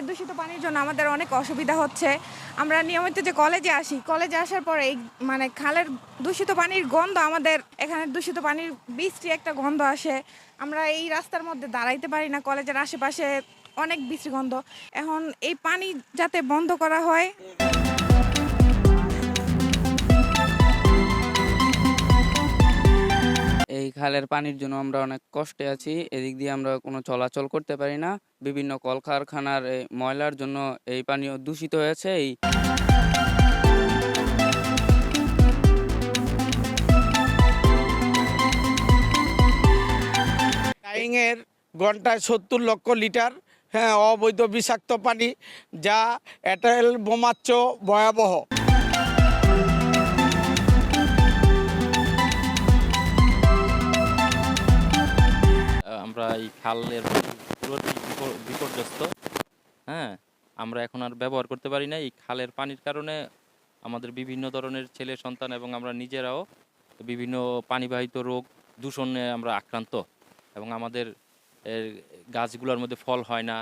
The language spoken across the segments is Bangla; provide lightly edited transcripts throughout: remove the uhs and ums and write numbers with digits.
দূষিত পানির জন্য আমাদের অনেক অসুবিধা হচ্ছে। আমরা নিয়মিত যে কলেজে আসি, কলেজে আসার পরে এই খালের দূষিত পানির গন্ধ, আমাদের এখানে দূষিত পানির বিশ্রী একটা গন্ধ আসে। আমরা এই রাস্তার মধ্যে দাঁড়াইতে পারি না, কলেজের আশেপাশে অনেক বিশ্রী গন্ধ। এখন এই পানি যাতে বন্ধ করা হয়। এই খালের পানির জন্য আমরা অনেক কষ্টে আছি। এদিক দিয়ে আমরা কোনো চলাচল করতে পারি না। বিভিন্ন কলকারখানার এই ময়লার জন্য এই পানিও দূষিত হয়েছে। ডাইংয়ের ঘন্টায় ৭০ লক্ষ লিটার অবৈধ বিষাক্ত পানি, যা এঁটেল বোমার চেয়েও ভয়াবহ। আমরা এই খালের পুরোটাই বিপর্যস্ত। হ্যাঁ, আমরা এখন আর ব্যবহার করতে পারি না। এই খালের পানির কারণে আমাদের বিভিন্ন ধরনের ছেলে সন্তান এবং আমরা নিজেরাও বিভিন্ন পানিবাহিত রোগ দূষণে আমরা আক্রান্ত, এবং আমাদের গাছগুলোর মধ্যে ফল হয় না।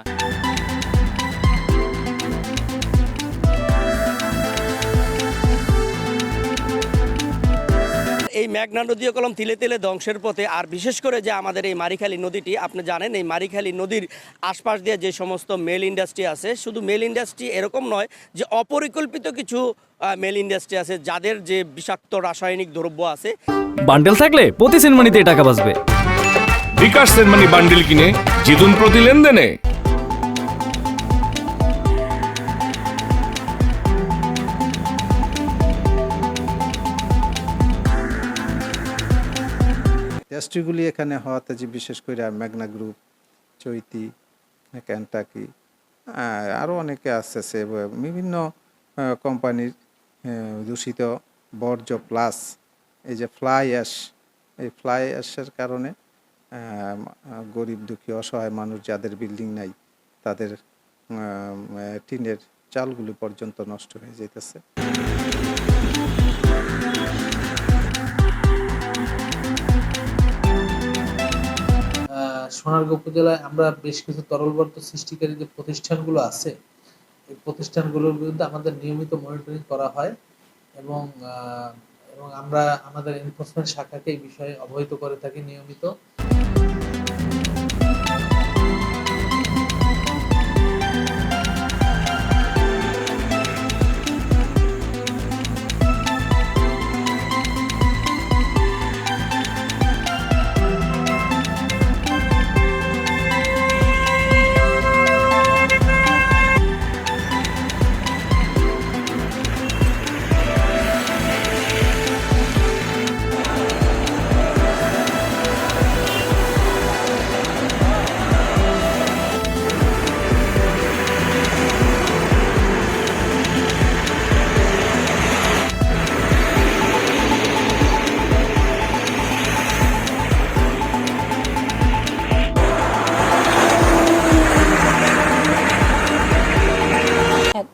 এই মেঘনা নদী কলম তিলে তিলে ধ্বংসের পথে। আর বিশেষ করে যে আমাদের এই মারিখালী নদীটি, আপনি জানেন এই মারিখালী নদীর আশপাশ দিয়ে যে সমস্ত মেল ইন্ডাস্ট্রি আছে, শুধু মেল ইন্ডাস্ট্রি এরকম নয়, যে অপরিকল্পিত কিছু মেল ইন্ডাস্ট্রি আছে যাদের যে বিষাক্ত রাসায়নিক দ্রব্য আছে। বান্ডেল থাকলে প্রতি সেনমানিতে টাকা বাঁচবে। বিকাশ সেনমানি বান্ডেল কিনে জিতুন প্রতি লেনদেনে। ইন্ডাস্ট্রিগুলি এখানে হওয়াতে, যে বিশেষ করে মেঘনা গ্রুপ, চৈতি, ক্যান্টাকি, আরও অনেকে আসতেছে, বিভিন্ন কোম্পানির দূষিত বর্জ্য প্লাস এই যে ফ্লাই অ্যাশ, এই ফ্লাই অ্যাশের কারণে গরিব দুঃখী অসহায় মানুষ যাদের বিল্ডিং নাই, তাদের টিনের চালগুলি পর্যন্ত নষ্ট হয়ে যেতেছে। সোনারগাঁও উপজেলায় আমরা বেশ কিছু তরল পদার্থ সৃষ্টিকারী যে প্রতিষ্ঠানগুলো আছে, এই প্রতিষ্ঠানগুলোর বিরুদ্ধে আমাদের নিয়মিত মনিটরিং করা হয়, এবং আমরা আমাদের এনফোর্সমেন্ট শাখাকে এই বিষয়ে অবহিত করে থাকি নিয়মিত।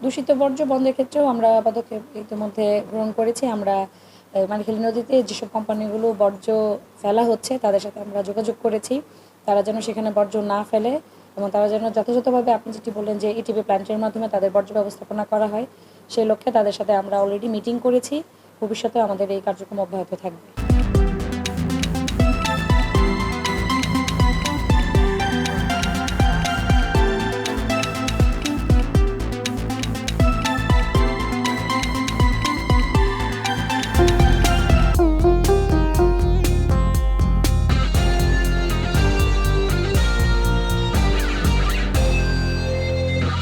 দূষিত বর্জ্য বন্ধের ক্ষেত্রেও আমরা পদক্ষেপ ইতিমধ্যে গ্রহণ করেছি। আমরা মানিখালী নদীতে যেসব কোম্পানিগুলো বর্জ্য ফেলা হচ্ছে তাদের সাথে আমরা যোগাযোগ করেছি, তারা যেন সেখানে বর্জ্য না ফেলে, এবং তারা যেন যথাযথভাবে, আপনি যেটি বললেন যে ইটিভি প্ল্যান্টের মাধ্যমে তাদের বর্জ্য ব্যবস্থাপনা করা হয়, সেই লক্ষ্যে তাদের সাথে আমরা অলরেডি মিটিং করেছি। ভবিষ্যতে আমাদের এই কার্যক্রম অব্যাহত থাকবে।